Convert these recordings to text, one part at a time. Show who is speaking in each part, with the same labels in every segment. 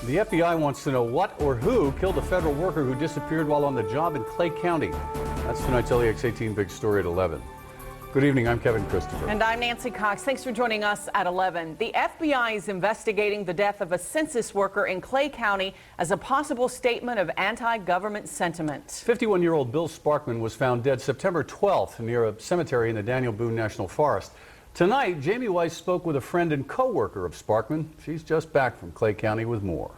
Speaker 1: The FBI wants to know what or who killed a federal worker who disappeared while on the job in Clay County. That's tonight's LEX 18 Big Story at 11. Good evening, I'm Kevin Christopher.
Speaker 2: And I'm Nancy Cox. Thanks for joining us at 11. The FBI is investigating the death of a census worker in Clay County as a possible statement of anti-government sentiment.
Speaker 1: 51-year-old Bill Sparkman was found dead September 12th near a cemetery in the Daniel Boone National Forest. Tonight, Jamie Weiss spoke with a friend and co-worker of Sparkman. She's just back from Clay County with more.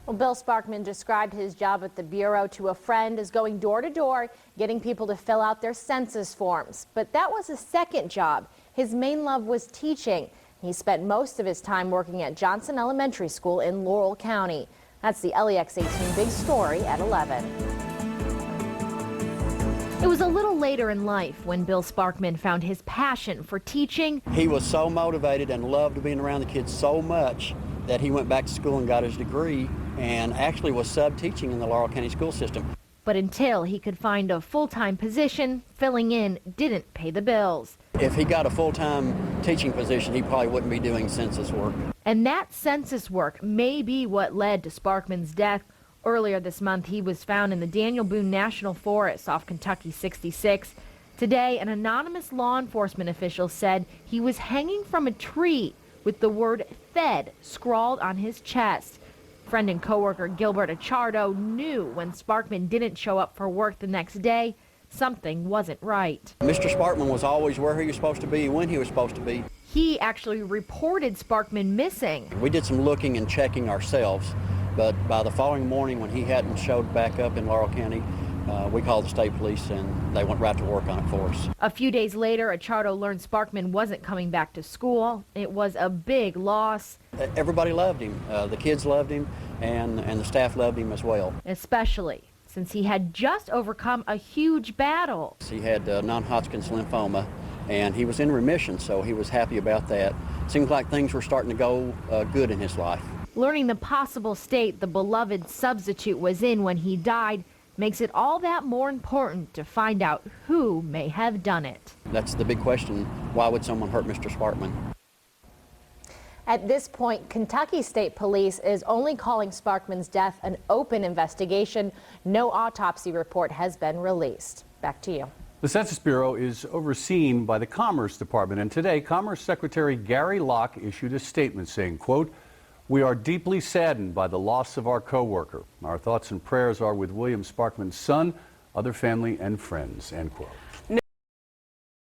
Speaker 3: Well, Bill Sparkman described his job at the Bureau to a friend as going door to door, getting people to fill out their census forms. But that was his second job. His main love was teaching. He spent most of his time working at Johnson Elementary School in Laurel County. That's the LEX 18 Big Story at 11. It was a little later in life when Bill Sparkman found his passion for teaching.
Speaker 4: He was so motivated and loved being around the kids so much that he went back to school and got his degree and actually was sub-teaching in the Laurel County school system.
Speaker 3: But until he could find a full-time position, filling in didn't pay the bills.
Speaker 4: If he got a full-time teaching position, he probably wouldn't be doing census work.
Speaker 3: And that census work may be what led to Sparkman's death. Earlier this month, he was found in the Daniel Boone National Forest off Kentucky 66. Today, an anonymous law enforcement official said he was hanging from a tree with the word "Fed" scrawled on his chest. Friend and coworker Gilbert Achardo knew when Sparkman didn't show up for work the next day, something wasn't right.
Speaker 4: Mr. Sparkman was always where he was supposed to be, when he was supposed to be.
Speaker 3: He actually reported Sparkman missing.
Speaker 4: We did some looking and checking ourselves, but by the following morning when he hadn't showed back up in Laurel County, we called the state police and they went right to work on it for us.
Speaker 3: A few days later, Achardo learned Sparkman wasn't coming back to school. It was a big loss.
Speaker 4: Everybody loved him. The kids loved him and the staff loved him as well.
Speaker 3: Especially since he had just overcome a huge battle.
Speaker 4: He had non-Hodgkin's lymphoma and he was in remission, so he was happy about that. Seemed like things were starting to go good in his life.
Speaker 3: Learning the possible state the beloved substitute was in when he died makes it all that more important to find out who may have done it.
Speaker 4: That's the big question. Why would someone hurt Mr. Sparkman?
Speaker 3: At this point, Kentucky State Police is only calling Sparkman's death an open investigation. No autopsy report has been released. Back to you.
Speaker 1: The Census Bureau is overseen by the Commerce Department, and today Commerce Secretary Gary Locke issued a statement saying, quote, "We are deeply saddened by the loss of our co-worker. Our thoughts and prayers are with William Sparkman's son, other family and friends," end quote.